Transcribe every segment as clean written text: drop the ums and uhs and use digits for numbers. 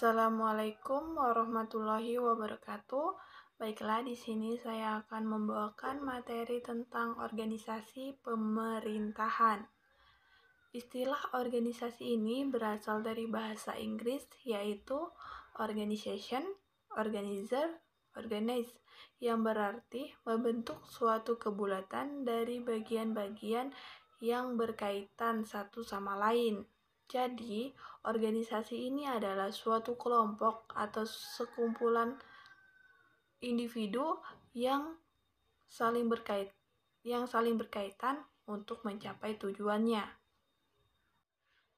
Assalamualaikum warahmatullahi wabarakatuh. Baiklah, di sini saya akan membawakan materi tentang organisasi pemerintahan. Istilah organisasi ini berasal dari bahasa Inggris, yaitu organization, organizer, organize, yang berarti membentuk suatu kebulatan dari bagian-bagian yang berkaitan satu sama lain. Jadi, organisasi ini adalah suatu kelompok atau sekumpulan individu yang saling berkaitan untuk mencapai tujuannya.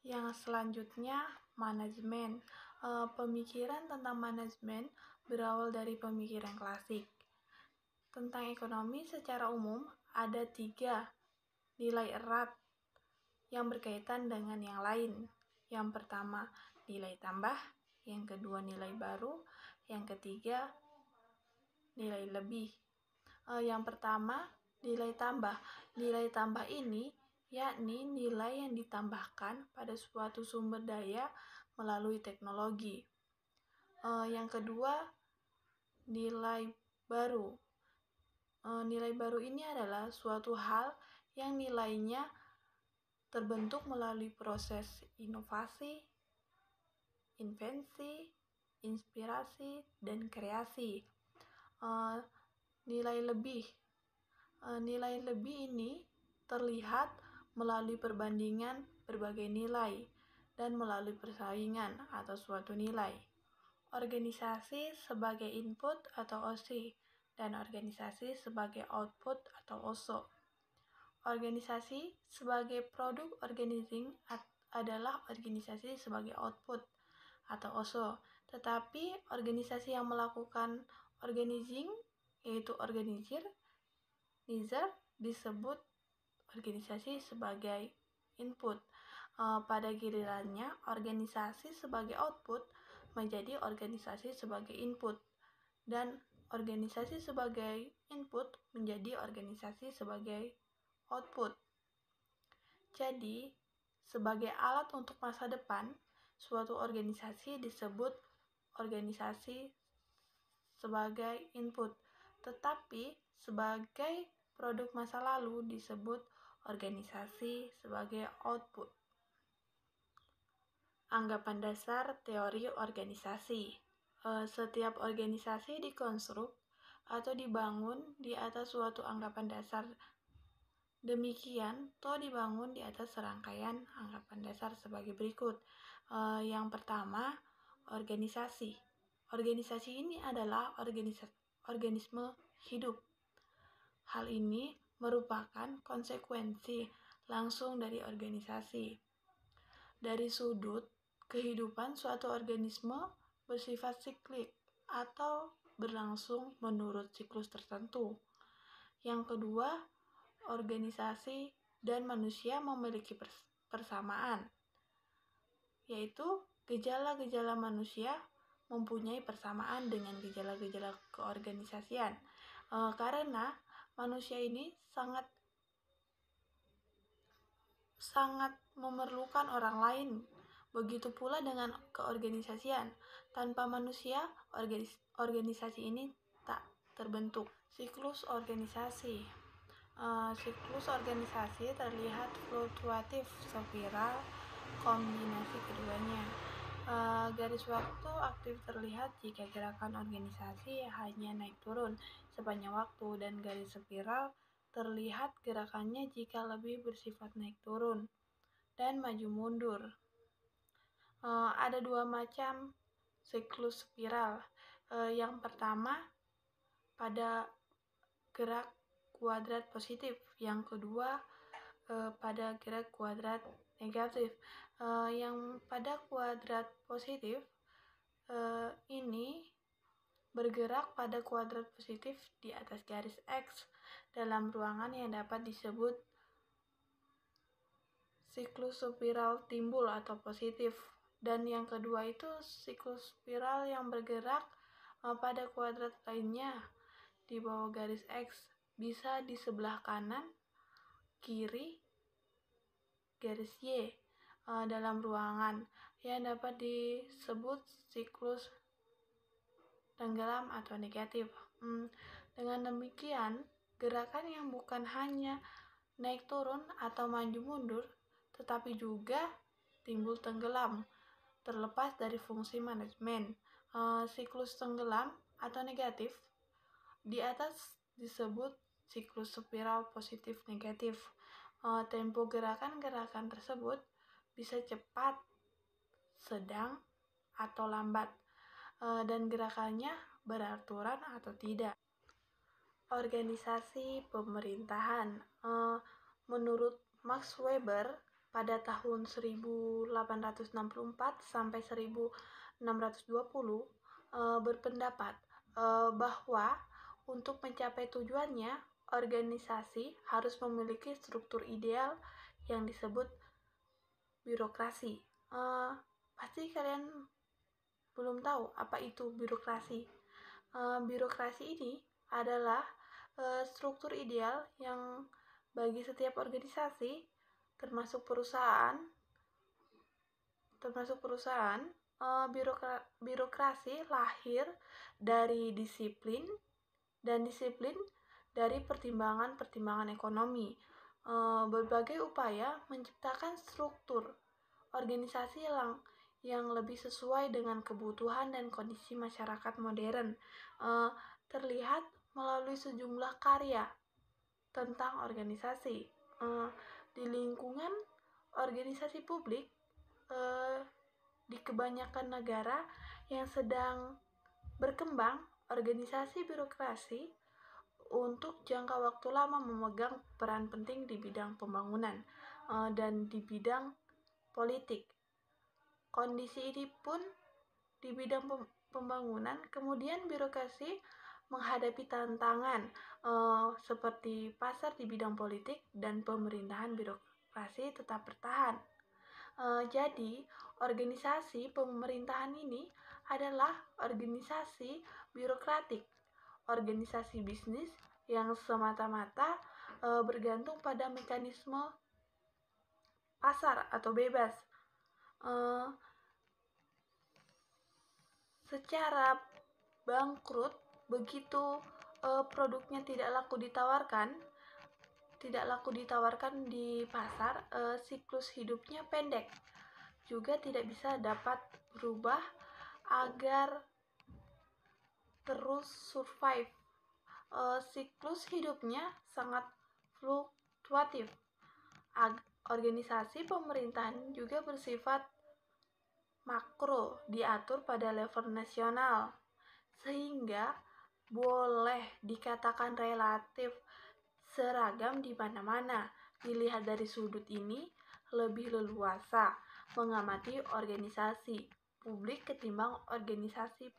Yang selanjutnya, manajemen. Pemikiran tentang manajemen berawal dari pemikiran klasik. Tentang ekonomi secara umum, ada 3 nilai erat yang berkaitan dengan yang lain. Yang pertama, nilai tambah. Yang kedua, nilai baru. Yang ketiga, nilai lebih. Yang pertama, nilai tambah. Nilai tambah ini yakni nilai yang ditambahkan pada suatu sumber daya melalui teknologi. Yang kedua, nilai baru. Nilai baru ini adalah suatu hal yang nilainya terbentuk melalui proses inovasi, invensi, inspirasi, dan kreasi. Nilai lebih. Nilai lebih ini terlihat melalui perbandingan berbagai nilai dan melalui persaingan atau suatu nilai. Organisasi sebagai input atau OSI dan organisasi sebagai output atau OSO. Organisasi sebagai produk organizing adalah organisasi sebagai output atau OSO, tetapi organisasi yang melakukan organizing yaitu organizer disebut organisasi sebagai input. Pada gilirannya, organisasi sebagai output menjadi organisasi sebagai input, dan organisasi sebagai input menjadi organisasi sebagai output. Jadi, sebagai alat untuk masa depan, suatu organisasi disebut organisasi sebagai input, tetapi sebagai produk masa lalu disebut organisasi sebagai output. Anggapan dasar teori organisasi. Setiap organisasi dikonstruk atau dibangun di atas suatu anggapan dasar. Demikian, dibangun di atas serangkaian anggapan dasar sebagai berikut. Yang pertama, organisasi. Organisasi ini adalah organisme hidup. Hal ini merupakan konsekuensi langsung dari organisasi. Dari sudut kehidupan, suatu organisme bersifat siklik atau berlangsung menurut siklus tertentu. Yang kedua, organisasi dan manusia memiliki persamaan, yaitu gejala-gejala manusia mempunyai persamaan dengan gejala-gejala keorganisasian, karena manusia ini sangat memerlukan orang lain. Begitu pula dengan keorganisasian. Tanpa manusia, organisasi ini tak terbentuk. Siklus organisasi. Siklus organisasi terlihat fluktuatif, spiral, kombinasi keduanya. Garis waktu aktif terlihat jika gerakan organisasi hanya naik turun sepanjang waktu, dan garis spiral terlihat gerakannya jika lebih bersifat naik turun dan maju mundur. Ada 2 macam siklus spiral. Yang pertama pada gerak kuadrat positif, yang kedua pada gerak kuadrat negatif. Yang pada kuadrat positif ini bergerak pada kuadrat positif di atas garis X dalam ruangan yang dapat disebut siklus spiral timbul atau positif. Dan yang kedua itu siklus spiral yang bergerak pada kuadrat lainnya di bawah garis X, bisa di sebelah kanan, kiri, garis Y dalam ruangan. yang dapat disebut siklus tenggelam atau negatif. Dengan demikian, gerakan yang bukan hanya naik turun atau maju mundur, tetapi juga timbul tenggelam, terlepas dari fungsi manajemen. Siklus tenggelam atau negatif di atas disebut siklus spiral positif negatif. Tempo gerakan-gerakan tersebut bisa cepat, sedang, atau lambat, dan gerakannya beraturan atau tidak. Organisasi pemerintahan. Menurut Max Weber, pada tahun 1864 sampai 1620 berpendapat bahwa untuk mencapai tujuannya, organisasi harus memiliki struktur ideal yang disebut birokrasi. Pasti kalian belum tahu apa itu birokrasi. Birokrasi ini adalah struktur ideal yang bagi setiap organisasi, termasuk perusahaan, birokrasi lahir dari disiplin dan disiplin dari pertimbangan-pertimbangan ekonomi. Berbagai upaya menciptakan struktur organisasi yang lebih sesuai dengan kebutuhan dan kondisi masyarakat modern terlihat melalui sejumlah karya tentang organisasi. Di lingkungan organisasi publik, di kebanyakan negara yang sedang berkembang, organisasi birokrasi untuk jangka waktu lama memegang peran penting di bidang pembangunan dan di bidang politik. Kondisi ini pun di bidang pembangunan, kemudian birokrasi menghadapi tantangan seperti pasar di bidang politik dan pemerintahan birokrasi tetap bertahan. Jadi, organisasi pemerintahan ini adalah organisasi birokratik, organisasi bisnis yang semata-mata bergantung pada mekanisme pasar atau bebas. Secara bangkrut, begitu produknya tidak laku ditawarkan di pasar, siklus hidupnya pendek, juga tidak bisa dapat berubah agar terus survive. Siklus hidupnya sangat fluktuatif. Organisasi pemerintahan juga bersifat makro, diatur pada level nasional, sehingga boleh dikatakan relatif seragam di mana-mana. Dilihat dari sudut ini, lebih leluasa mengamati organisasi publik ketimbang organisasi.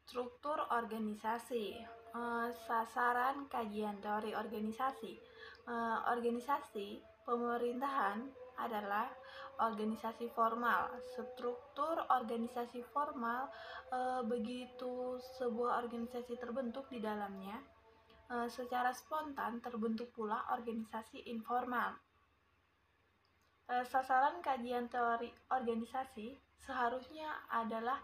Struktur organisasi. Sasaran kajian teori organisasi. Organisasi pemerintahan adalah organisasi formal. Struktur organisasi formal, begitu sebuah organisasi terbentuk di dalamnya, secara spontan terbentuk pula organisasi informal. Sasaran kajian teori organisasi seharusnya adalah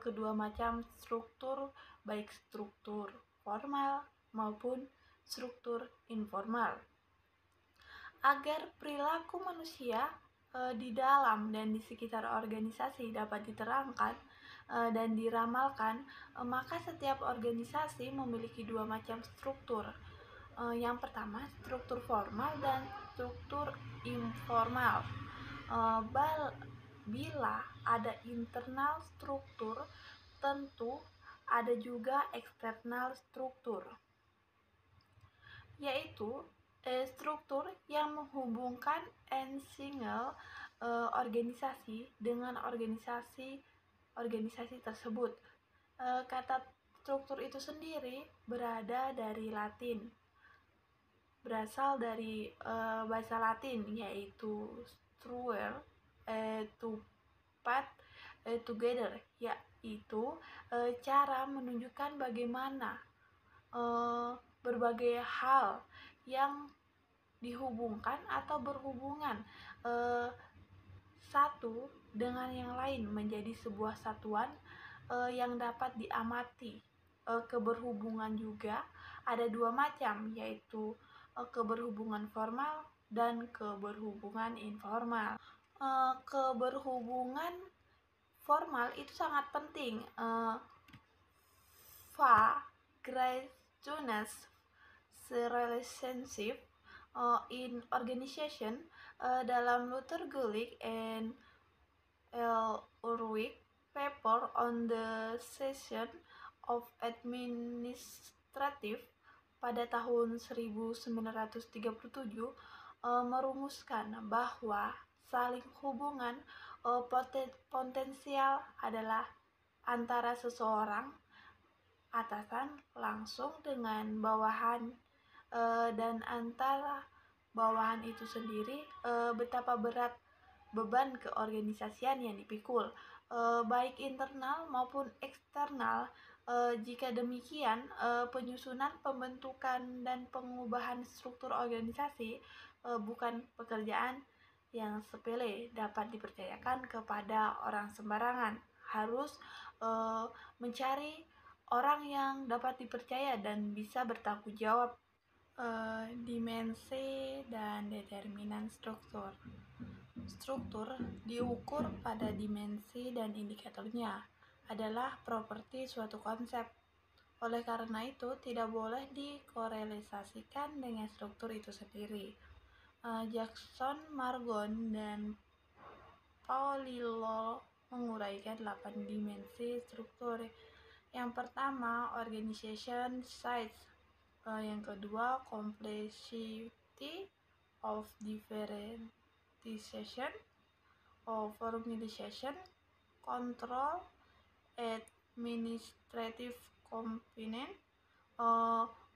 kedua macam struktur, baik struktur formal maupun struktur informal, agar perilaku manusia di dalam dan di sekitar organisasi dapat diterangkan dan diramalkan, maka setiap organisasi memiliki dua macam struktur. Yang pertama, struktur formal dan struktur informal. Bila ada internal struktur, tentu ada juga eksternal struktur, yaitu struktur yang menghubungkan single organisasi dengan organisasi tersebut. Kata struktur itu sendiri berasal dari bahasa Latin, yaitu struere, to put together, yaitu cara menunjukkan bagaimana berbagai hal yang dihubungkan atau berhubungan satu dengan yang lain menjadi sebuah satuan yang dapat diamati. Keberhubungan juga ada dua macam, yaitu keberhubungan formal dan keberhubungan informal. Keberhubungan formal itu sangat penting. Gracious relationship in organization dalam Luther Gulick and L. Urwick paper on the Cessation of Administrative pada tahun 1937 merumuskan bahwa saling hubungan potensial adalah antara seseorang atasan langsung dengan bawahan dan antara bawahan itu sendiri betapa berat beban keorganisasian yang dipikul, baik internal maupun eksternal. Jika demikian, penyusunan, pembentukan, dan pengubahan struktur organisasi bukan pekerjaan yang sepele dapat dipercayakan kepada orang sembarangan. Harus mencari orang yang dapat dipercaya dan bisa bertanggung jawab. Dimensi dan determinan struktur. Struktur diukur pada dimensi dan indikatornya adalah properti suatu konsep. Oleh karena itu, tidak boleh dikorelisasikan dengan struktur itu sendiri. Jackson, Margon, dan Paulillo menguraikan 8 dimensi struktur. Yang pertama, organization size. Yang kedua, complexity of differentiation, formalization, control, administrative component,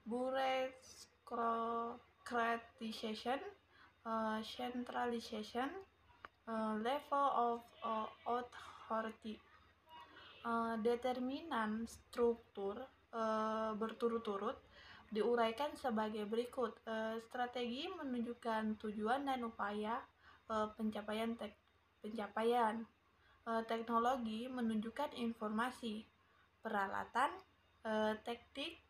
bureaucratization, centralization, level of authority. Determinan struktur berturut-turut diuraikan sebagai berikut. Strategi menunjukkan tujuan dan upaya pencapaian. Teknologi menunjukkan informasi, peralatan, teknik,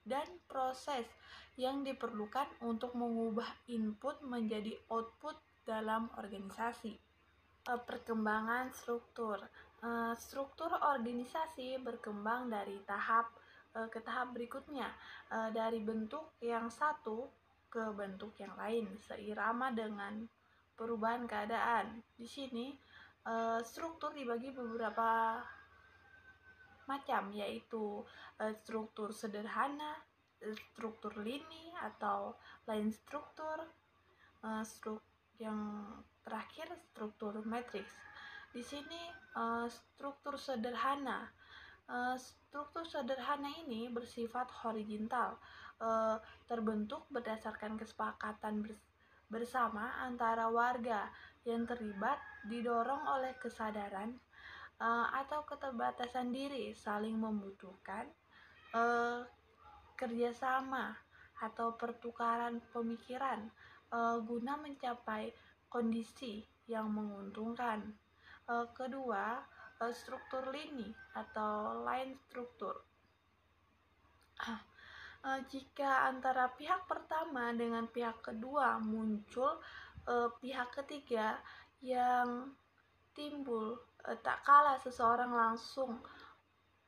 dan proses yang diperlukan untuk mengubah input menjadi output dalam organisasi. Perkembangan struktur. Struktur organisasi berkembang dari tahap ke tahap berikutnya, dari bentuk yang satu ke bentuk yang lain seirama dengan perubahan keadaan. Di sini struktur dibagi beberapa macam, yaitu struktur sederhana, struktur lini atau line struktur, yang terakhir struktur matriks. Di sini struktur sederhana. Struktur sederhana ini bersifat horizontal, terbentuk berdasarkan kesepakatan bersama antara warga yang terlibat, didorong oleh kesadaran atau keterbatasan diri, saling membutuhkan kerjasama atau pertukaran pemikiran guna mencapai kondisi yang menguntungkan. Kedua, struktur lini atau line struktur. Jika antara pihak pertama dengan pihak kedua muncul pihak ketiga yang timbul, tak kalah seseorang langsung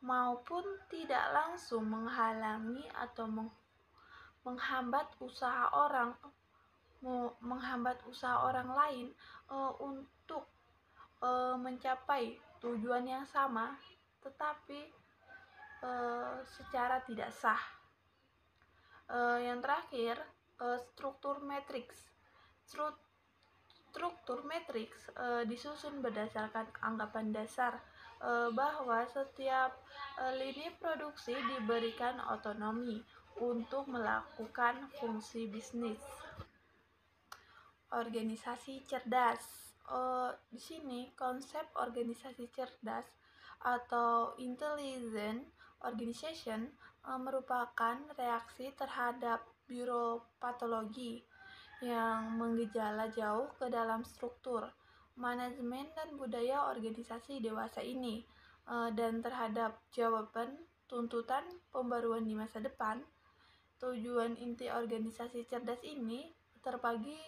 maupun tidak langsung menghalangi atau menghambat usaha orang lain untuk mencapai tujuan yang sama, tetapi secara tidak sah. Yang terakhir, struktur matriks. Struktur matriks disusun berdasarkan anggapan dasar bahwa setiap lini produksi diberikan otonomi untuk melakukan fungsi bisnis. Organisasi cerdas. Di sini konsep organisasi cerdas atau intelligent organization merupakan reaksi terhadap biopatologi yang menggejala jauh ke dalam struktur, manajemen dan budaya organisasi dewasa ini, dan terhadap jawaban tuntutan pembaruan di masa depan. Tujuan inti organisasi cerdas ini terbagi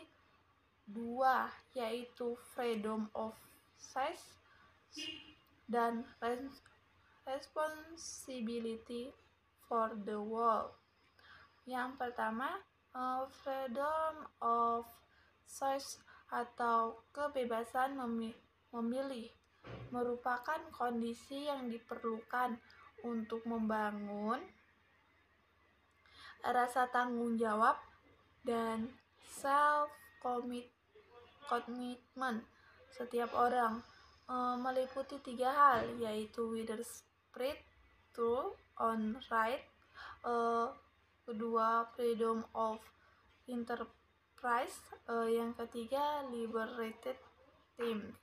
dua, yaitu freedom of choice dan responsibility for the world. Yang pertama, freedom of choice atau kebebasan memilih merupakan kondisi yang diperlukan untuk membangun rasa tanggung jawab dan self-commitment setiap orang, meliputi 3 hal, yaitu widespread truth on right, kedua freedom of enterprise, yang ketiga liberated team.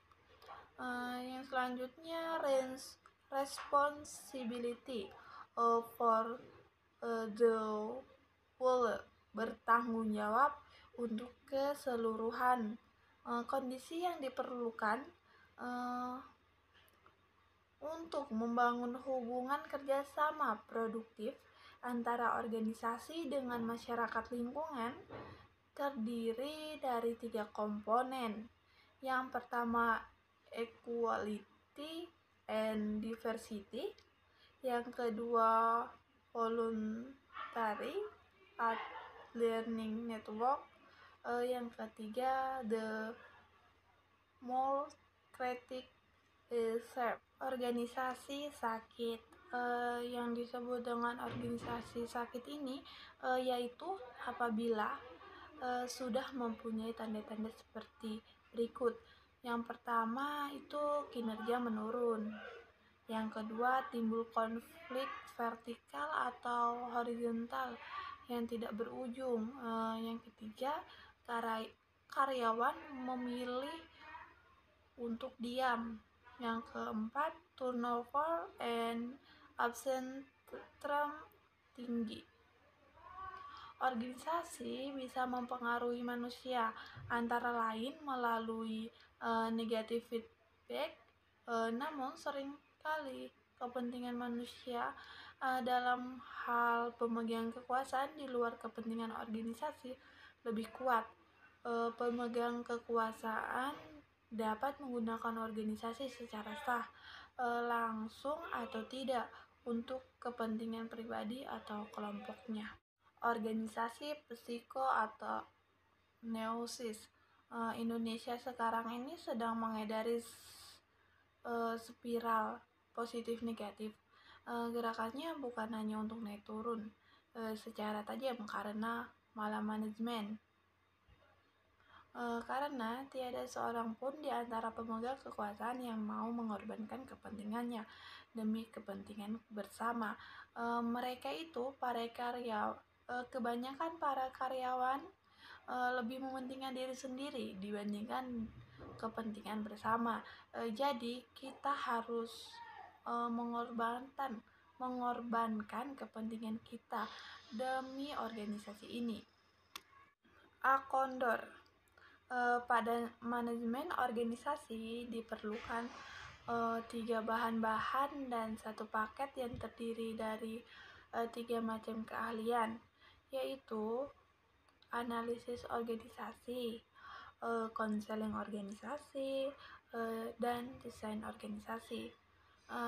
Yang selanjutnya responsibility for the whole, bertanggung jawab untuk keseluruhan. Kondisi yang diperlukan untuk membangun hubungan kerjasama produktif antara organisasi dengan masyarakat lingkungan terdiri dari 3 komponen. Yang pertama, equality and diversity. Yang kedua, voluntary learning network. Yang ketiga, the democratic shape. Organisasi sakit. Yang disebut dengan organisasi sakit ini yaitu apabila sudah mempunyai tanda-tanda seperti berikut. Yang pertama itu kinerja menurun. Yang kedua, timbul konflik vertikal atau horizontal yang tidak berujung. Yang ketiga, karyawan memilih untuk diam. Yang keempat, turnover and absenteeism tinggi. Organisasi bisa mempengaruhi manusia antara lain melalui negative feedback, namun seringkali kepentingan manusia dalam hal pemegang kekuasaan di luar kepentingan organisasi lebih kuat. Pemegang kekuasaan dapat menggunakan organisasi secara sah, langsung atau tidak, untuk kepentingan pribadi atau kelompoknya. Organisasi psiko atau neusis. Indonesia sekarang ini sedang mengedari spiral positif negatif. Gerakannya bukan hanya untuk naik turun secara tajam karena malamanajemen. Karena tiada seorang pun di antara pemegang kekuasaan yang mau mengorbankan kepentingannya demi kepentingan bersama. Mereka itu kebanyakan para karyawan lebih mementingkan diri sendiri dibandingkan kepentingan bersama. Jadi kita harus mengorbankan kepentingan kita demi organisasi ini. Akondor. Pada manajemen organisasi diperlukan 3 bahan-bahan dan 1 paket yang terdiri dari 3 macam keahlian, yaitu analisis organisasi, konseling organisasi, dan desain organisasi.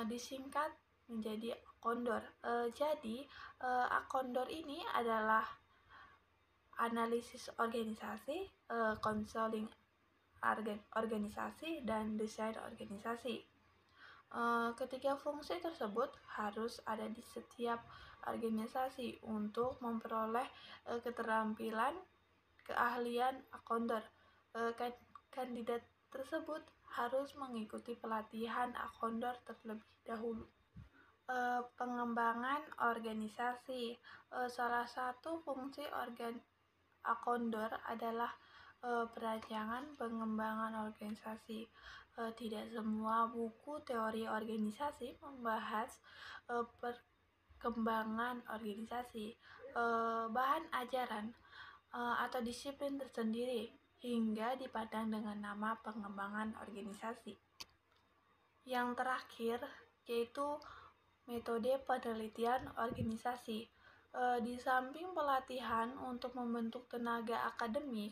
Disingkat menjadi akondor. Jadi akondor ini adalah analisis organisasi, konseling organisasi, dan desain organisasi. Ketiga fungsi tersebut harus ada di setiap organisasi untuk memperoleh keterampilan keahlian akondor. Kandidat tersebut harus mengikuti pelatihan akondor terlebih dahulu. Pengembangan organisasi. Salah satu fungsi akondor adalah perancangan pengembangan organisasi. Tidak semua buku teori organisasi membahas perkembangan organisasi. Bahan ajaran atau disiplin tersendiri hingga dipandang dengan nama pengembangan organisasi. Yang terakhir yaitu metode penelitian organisasi. Di samping pelatihan untuk membentuk tenaga akademik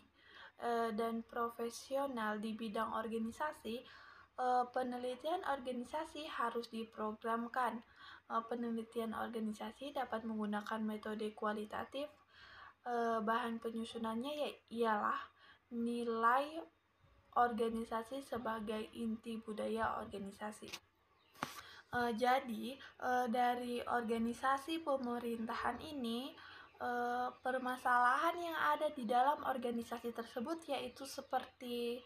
dan profesional di bidang organisasi, penelitian organisasi harus diprogramkan. Penelitian organisasi dapat menggunakan metode kualitatif. Bahan penyusunannya ialah nilai organisasi sebagai inti budaya organisasi. Jadi dari organisasi pemerintahan ini, permasalahan yang ada di dalam organisasi tersebut yaitu seperti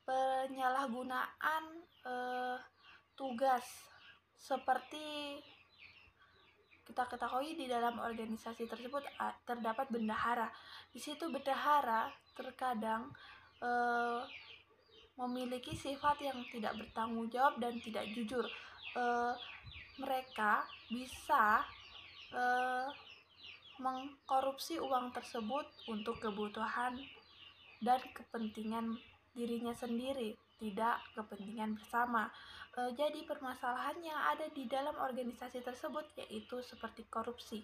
penyalahgunaan tugas. Seperti kita ketahui di dalam organisasi tersebut terdapat bendahara. Di situ bendahara terkadang memiliki sifat yang tidak bertanggung jawab dan tidak jujur. Mereka bisa mengkorupsi uang tersebut untuk kebutuhan dan kepentingan dirinya sendiri, tidak kepentingan bersama. Jadi permasalahan yang ada di dalam organisasi tersebut yaitu seperti korupsi.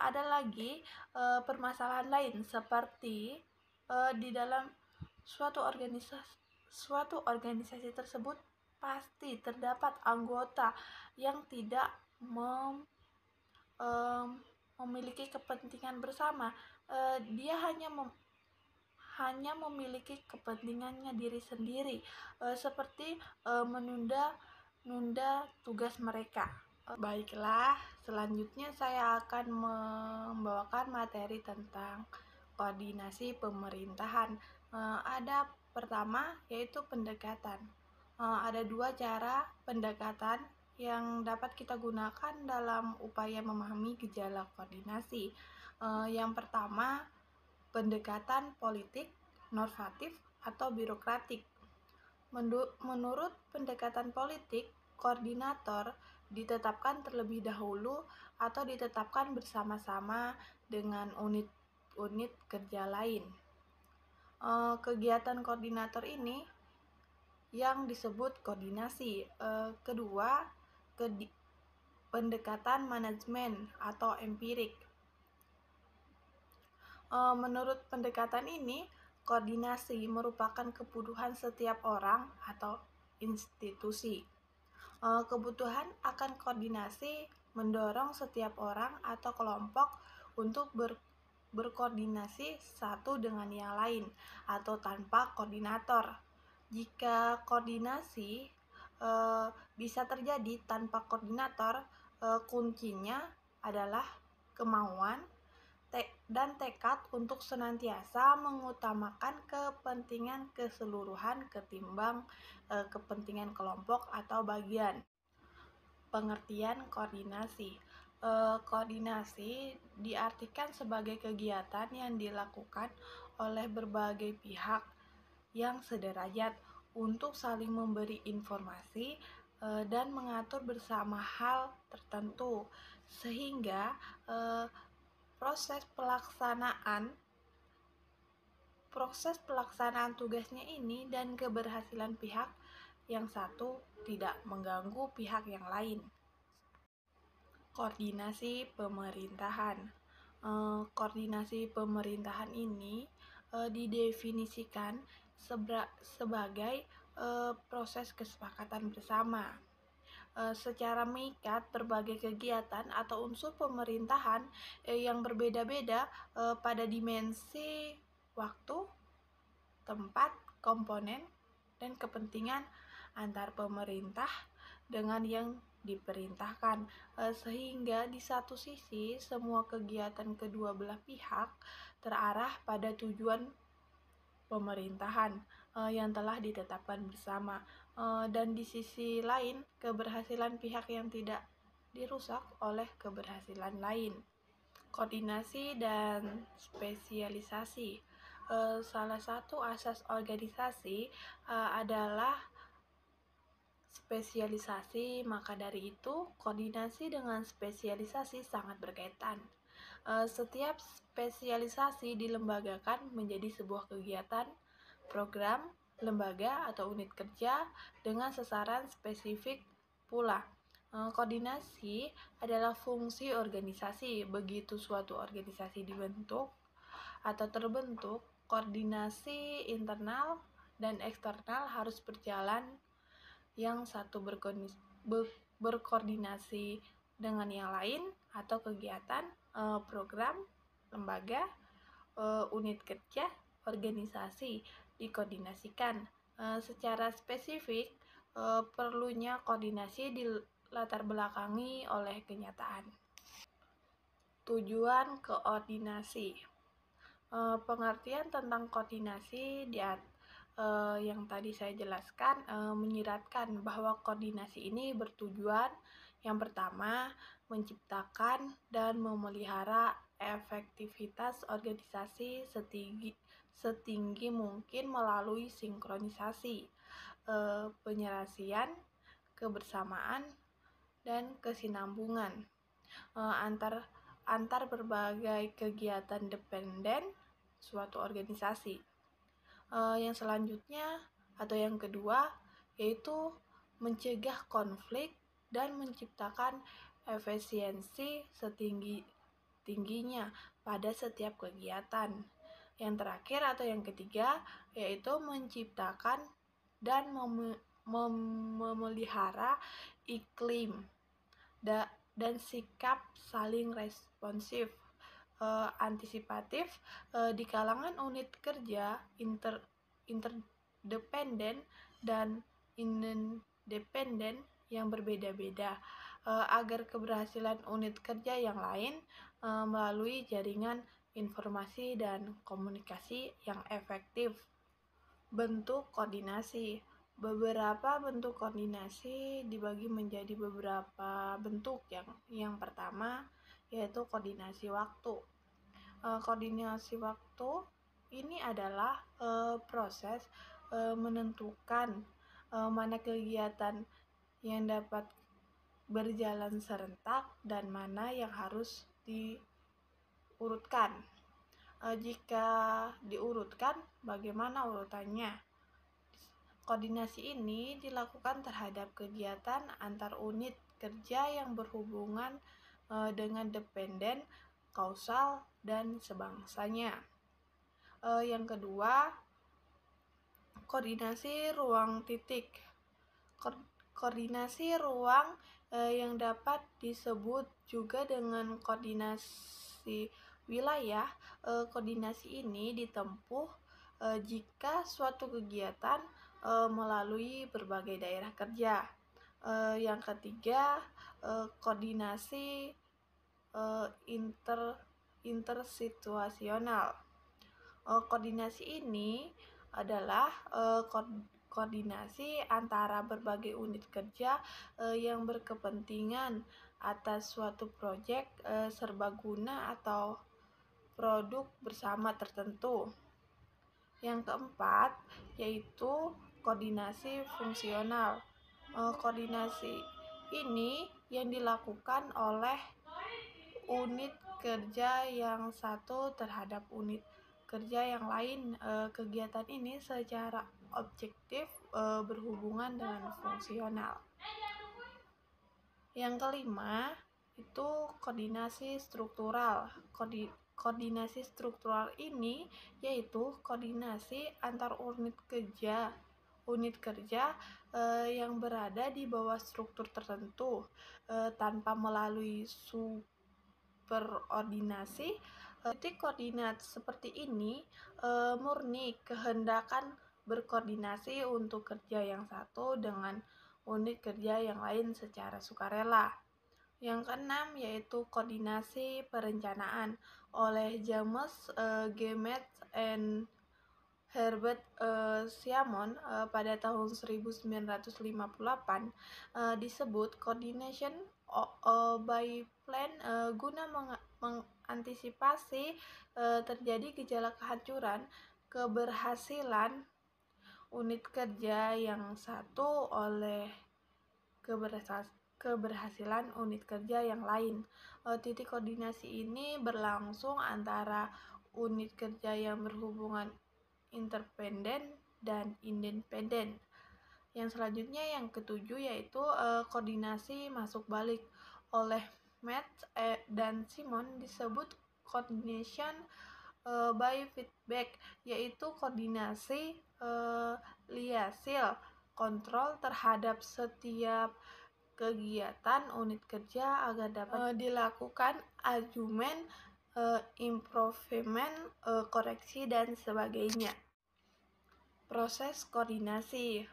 Ada lagi permasalahan lain seperti di dalam suatu organisasi tersebut pasti terdapat anggota yang tidak memiliki kepentingan bersama. Dia hanya memiliki kepentingannya diri sendiri, seperti menunda tugas mereka. Baiklah, selanjutnya saya akan membawakan materi tentang koordinasi pemerintahan. Ada pertama yaitu pendekatan. Ada dua cara pendekatan yang dapat kita gunakan dalam upaya memahami gejala koordinasi. Yang pertama, pendekatan politik, normatif, atau birokratik. Menurut pendekatan politik, koordinator ditetapkan terlebih dahulu atau ditetapkan bersama-sama dengan unit kerja lain. Kegiatan koordinator ini yang disebut koordinasi. Kedua, pendekatan manajemen atau empirik. Menurut pendekatan ini, koordinasi merupakan kebutuhan setiap orang atau institusi. Kebutuhan akan koordinasi mendorong setiap orang atau kelompok untuk berkoordinasi satu dengan yang lain atau tanpa koordinator. Jika koordinasi bisa terjadi tanpa koordinator, kuncinya adalah kemauan dan tekad untuk senantiasa mengutamakan kepentingan keseluruhan ketimbang kepentingan kelompok atau bagian. Pengertian koordinasi. Koordinasi diartikan sebagai kegiatan yang dilakukan oleh berbagai pihak yang sederajat untuk saling memberi informasi dan mengatur bersama hal tertentu, sehingga proses pelaksanaan tugasnya ini dan keberhasilan pihak yang satu tidak mengganggu pihak yang lain. Koordinasi pemerintahan. Koordinasi pemerintahan ini didefinisikan sebagai proses kesepakatan bersama. Secara mengikat berbagai kegiatan atau unsur pemerintahan yang berbeda-beda pada dimensi waktu, tempat, komponen, dan kepentingan antar pemerintah dengan yang diperintahkan, sehingga di satu sisi semua kegiatan kedua belah pihak terarah pada tujuan pemerintahan yang telah ditetapkan bersama, dan di sisi lain keberhasilan pihak yang tidak dirusak oleh keberhasilan lain. Koordinasi dan spesialisasi. Salah satu asas organisasi adalah spesialisasi, maka dari itu koordinasi dengan spesialisasi sangat berkaitan. Setiap spesialisasi dilembagakan menjadi sebuah kegiatan, program, lembaga, atau unit kerja dengan sasaran spesifik pula. Koordinasi adalah fungsi organisasi. Begitu suatu organisasi dibentuk atau terbentuk, koordinasi internal dan eksternal harus berjalan. Yang satu berkoordinasi dengan yang lain atau kegiatan, program, lembaga, unit kerja, organisasi dikoordinasikan. Secara spesifik, perlunya koordinasi dilatar belakangi oleh kenyataan. Tujuan koordinasi. Pengertian tentang koordinasi yang tadi saya jelaskan menyiratkan bahwa koordinasi ini bertujuan yang pertama menciptakan dan memelihara efektivitas organisasi setinggi mungkin melalui sinkronisasi, penyelesaian, kebersamaan, dan kesinambungan antar berbagai kegiatan dependen suatu organisasi. Yang selanjutnya atau yang kedua yaitu mencegah konflik dan menciptakan efisiensi setinggi-tingginya pada setiap kegiatan. Yang terakhir atau yang ketiga yaitu menciptakan dan memelihara iklim dan sikap saling responsif, antisipatif di kalangan unit kerja interdependen dan independen yang berbeda-beda, agar keberhasilan unit kerja yang lain melalui jaringan informasi dan komunikasi yang efektif. Bentuk koordinasi. Beberapa bentuk koordinasi dibagi menjadi beberapa bentuk. Yang pertama yaitu koordinasi waktu. Koordinasi waktu ini adalah proses menentukan mana kegiatan yang dapat berjalan serentak dan mana yang harus diurutkan. Jika diurutkan, bagaimana urutannya? Koordinasi ini dilakukan terhadap kegiatan antar unit kerja yang berhubungan dengan dependen, kausal, dan sebangsanya. Yang kedua, koordinasi ruang titik. Koordinasi ruang yang dapat disebut juga dengan koordinasi wilayah. Koordinasi ini ditempuh jika suatu kegiatan melalui berbagai daerah kerja. Yang ketiga, koordinasi intersituasional. Koordinasi ini adalah koordinasi antara berbagai unit kerja yang berkepentingan atas suatu proyek serbaguna atau produk bersama tertentu. Yang keempat yaitu koordinasi fungsional. Koordinasi ini yang dilakukan oleh unit kerja yang satu terhadap unit kerja yang lain. Kegiatan ini secara objektif berhubungan dengan fungsional. Yang kelima itu koordinasi struktural. Koordinasi struktural ini yaitu koordinasi antar unit kerja yang berada di bawah struktur tertentu tanpa melalui superordinasi. Titik koordinat seperti ini murni kehendakan berkoordinasi untuk kerja yang satu dengan unit kerja yang lain secara sukarela. Yang keenam yaitu koordinasi perencanaan oleh James G. Metz and Herbert Siamon pada tahun 1958 disebut coordination by plan guna mengantisipasi terjadi gejala kehancuran keberhasilan unit kerja yang satu oleh keberhasilan unit kerja yang lain. Titik koordinasi ini berlangsung antara unit kerja yang berhubungan interdependen dan independen. Yang selanjutnya yang ketujuh yaitu koordinasi masuk balik. Oleh Matt dan Simon disebut coordination by feedback, yaitu koordinasi liasil kontrol terhadap setiap kegiatan unit kerja agar dapat dilakukan adjustment, improvement, koreksi dan sebagainya. Proses koordinasi.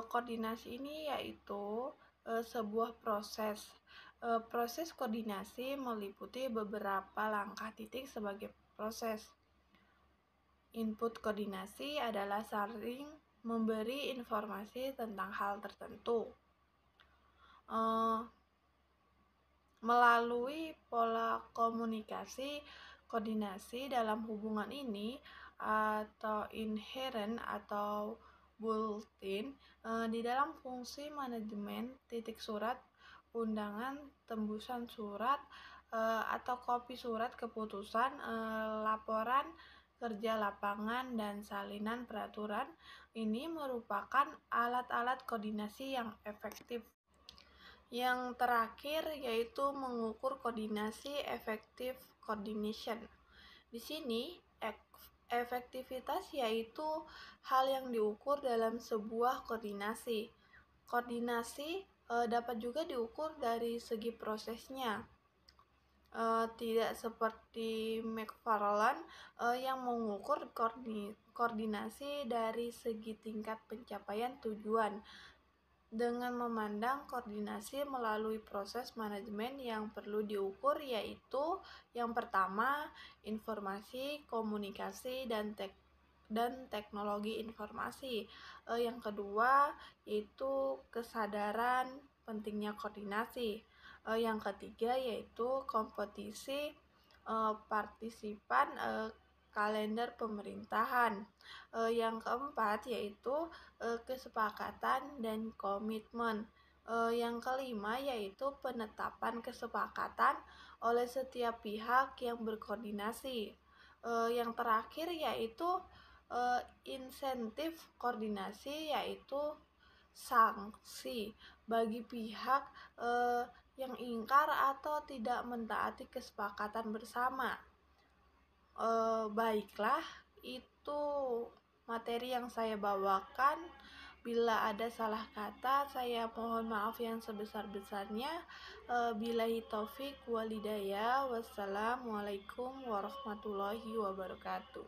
Koordinasi ini yaitu sebuah proses. Proses koordinasi meliputi beberapa langkah titik sebagai proses. Input koordinasi adalah saling memberi informasi tentang hal tertentu. Melalui pola komunikasi, koordinasi dalam hubungan ini atau inherent atau built-in di dalam fungsi manajemen titik surat, undangan, tembusan surat atau kopi surat keputusan, laporan kerja lapangan, dan salinan peraturan ini merupakan alat-alat koordinasi yang efektif. Yang terakhir yaitu mengukur koordinasi efektif coordination. Di sini efektivitas yaitu hal yang diukur dalam sebuah koordinasi. Koordinasi dapat juga diukur dari segi prosesnya. Tidak seperti McFarland yang mengukur koordinasi dari segi tingkat pencapaian tujuan dengan memandang koordinasi melalui proses manajemen yang perlu diukur, yaitu yang pertama informasi, komunikasi, dan teknologi informasi. Yang kedua yaitu kesadaran pentingnya koordinasi. Yang ketiga yaitu kompetisi partisipan, kalender pemerintahan. Yang keempat yaitu kesepakatan dan komitmen. Yang kelima yaitu penetapan kesepakatan oleh setiap pihak yang berkoordinasi. Yang terakhir yaitu insentif koordinasi, yaitu sanksi bagi pihak yang ingkar atau tidak mentaati kesepakatan bersama. Baiklah, itu materi yang saya bawakan. Bila ada salah kata, saya mohon maaf yang sebesar-besarnya. Billahi taufik walhidayah. Wassalamualaikum warahmatullahi wabarakatuh.